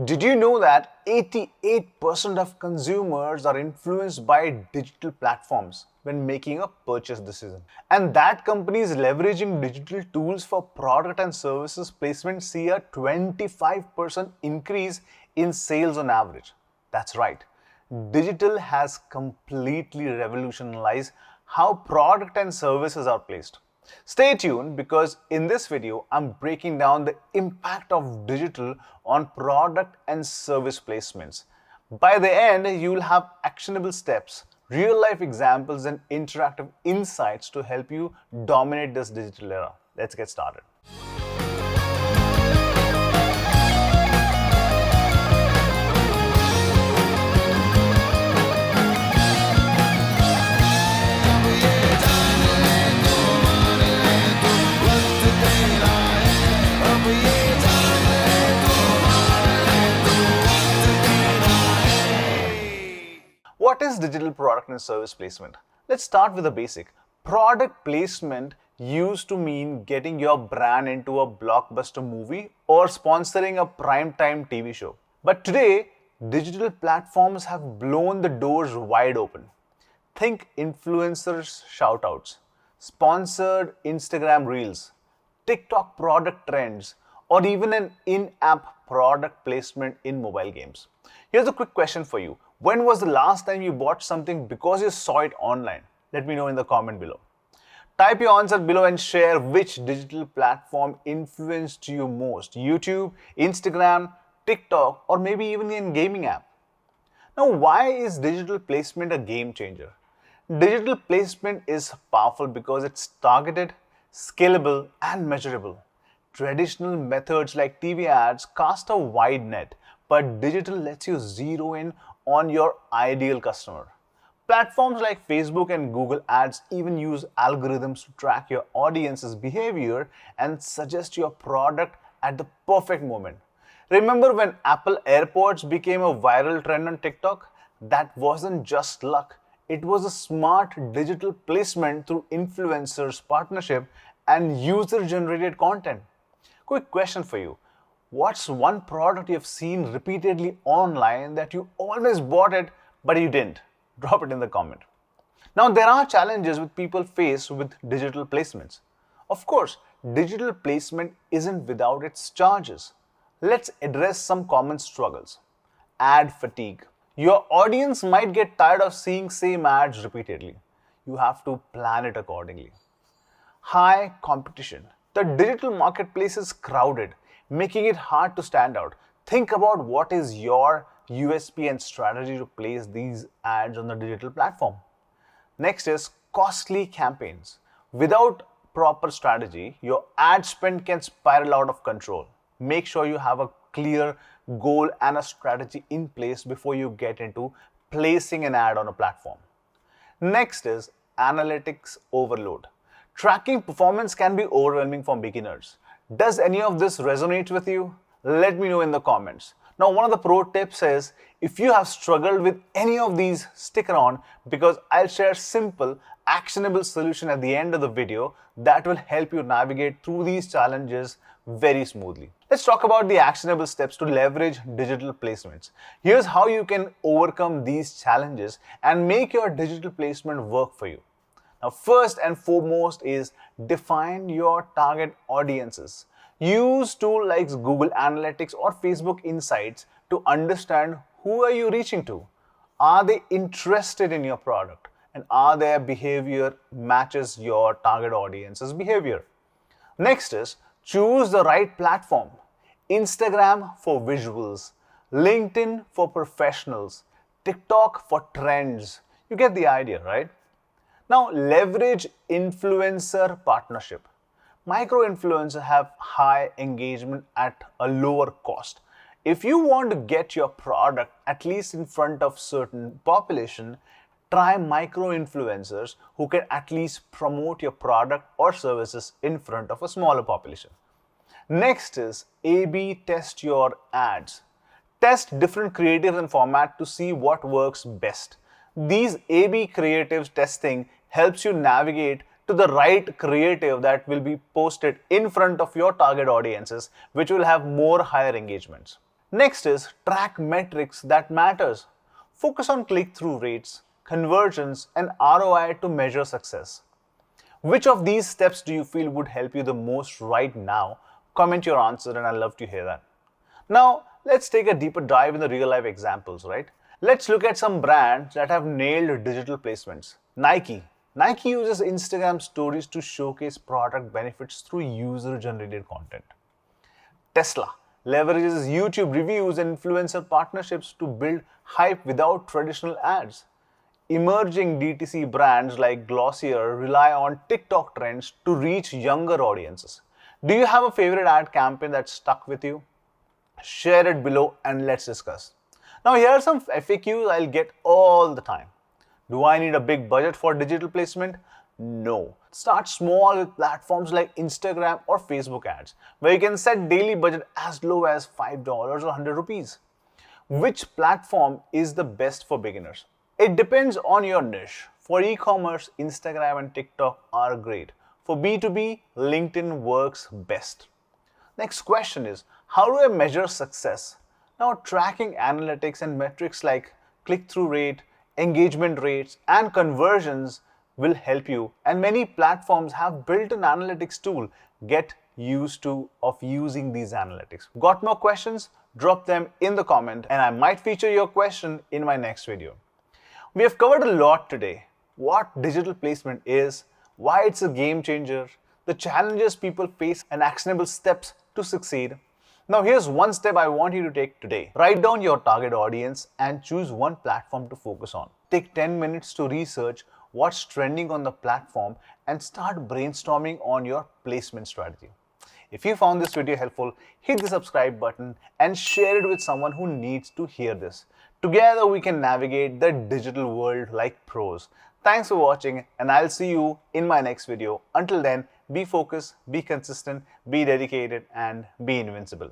Did you know that 88% of consumers are influenced by digital platforms when making a purchase decision? And that companies leveraging digital tools for product and services placement see a 25% increase in sales on average. That's right. Digital has completely revolutionized how product and services are placed. Stay tuned because in this video, I'm breaking down the impact of digital on product and service placements. By the end, you'll have actionable steps, real life examples, and interactive insights to help you dominate this digital era. Let's get started. What is digital product and service placement? Let's start with the basic. Product placement used to mean getting your brand into a blockbuster movie or sponsoring a primetime TV show. But today, digital platforms have blown the doors wide open. Think influencers shoutouts, sponsored Instagram reels, TikTok product trends, or even an in-app product placement in mobile games. Here's a quick question for you. When was the last time you bought something because you saw it online? Let me know in the comment below. Type your answer below and share which digital platform influenced you most. YouTube, Instagram, TikTok, or maybe even a gaming app. Now, why is digital placement a game changer? Digital placement is powerful because it's targeted, scalable, and measurable. Traditional methods like TV ads cast a wide net, but digital lets you zero in on your ideal customer. Platforms like Facebook and Google Ads even use algorithms to track your audience's behavior and suggest your product at the perfect moment. Remember when Apple AirPods became a viral trend on TikTok? That wasn't just luck. It was a smart digital placement through influencers, partnership, and user-generated content. Quick question for you. What's one product you've seen repeatedly online that you always bought it but you didn't? Drop it in the comment. Now, there are challenges with people face with digital placements. Of course, digital placement isn't without its charges. Let's address some common struggles. Ad fatigue. Your audience might get tired of seeing same ads repeatedly. You have to plan it accordingly. High competition. The digital marketplace is crowded, making it hard to stand out. Think about what is your USP and strategy to place these ads on the digital platform. Next is costly campaigns. Without proper strategy, your ad spend can spiral out of control. Make sure you have a clear goal and a strategy in place before you get into placing an ad on a platform. Next is analytics overload. Tracking performance can be overwhelming for beginners. Does any of this resonate with you? Let me know in the comments. Now, one of the pro tips is if you have struggled with any of these, stick around because I'll share simple, actionable solution at the end of the video that will help you navigate through these challenges very smoothly. Let's talk about the actionable steps to leverage digital placements. Here's how you can overcome these challenges and make your digital placement work for you. Now, first and foremost is define your target audiences. Use tools like Google Analytics or Facebook Insights to understand who are you reaching to. Are they interested in your product? And are their behavior matches your target audience's behavior? Next is choose the right platform. Instagram for visuals, LinkedIn for professionals, TikTok for trends. You get the idea, right? Now, leverage influencer partnership. Micro-influencers have high engagement at a lower cost. If you want to get your product at least in front of certain population, try micro-influencers who can at least promote your product or services in front of a smaller population. Next is A/B test your ads. Test different creatives and format to see what works best. These A/B creative testing helps you navigate to the right creative that will be posted in front of your target audiences, which will have more higher engagements. Next is track metrics that matters. Focus on click-through rates, conversions, and ROI to measure success. Which of these steps do you feel would help you the most right now? Comment your answer and I'd love to hear that. Now, let's take a deeper dive in the real life examples, right? Let's look at some brands that have nailed digital placements. Nike. Nike uses Instagram stories to showcase product benefits through user generated content. Tesla leverages YouTube reviews and influencer partnerships to build hype without traditional ads. Emerging DTC brands like Glossier rely on TikTok trends to reach younger audiences. Do you have a favorite ad campaign that stuck with you? Share it below and let's discuss. Now, here are some FAQs I'll get all the time. Do I need a big budget for digital placement? No. Start small with platforms like Instagram or Facebook ads, where you can set daily budget as low as $5 or 100 rupees. Which platform is the best for beginners? It depends on your niche. For e-commerce, Instagram and TikTok are great. For B2B, LinkedIn works best. Next question is, how do I measure success? Now, tracking analytics and metrics like click-through rate, engagement rates, and conversions will help you. And many platforms have built-in analytics tool. Get used to using these analytics. Got more questions? Drop them in the comment and I might feature your question in my next video. We have covered a lot today. What digital placement is, why it's a game changer, the challenges people face, and actionable steps to succeed. Now here's one step I want you to take today. Write down your target audience and choose one platform to focus on. Take 10 minutes to research what's trending on the platform and start brainstorming on your placement strategy. If you found this video helpful, hit the subscribe button and share it with someone who needs to hear this. Together we can navigate the digital world like pros. Thanks for watching and I'll see you in my next video. Until then, be focused, be consistent, be dedicated and be invincible.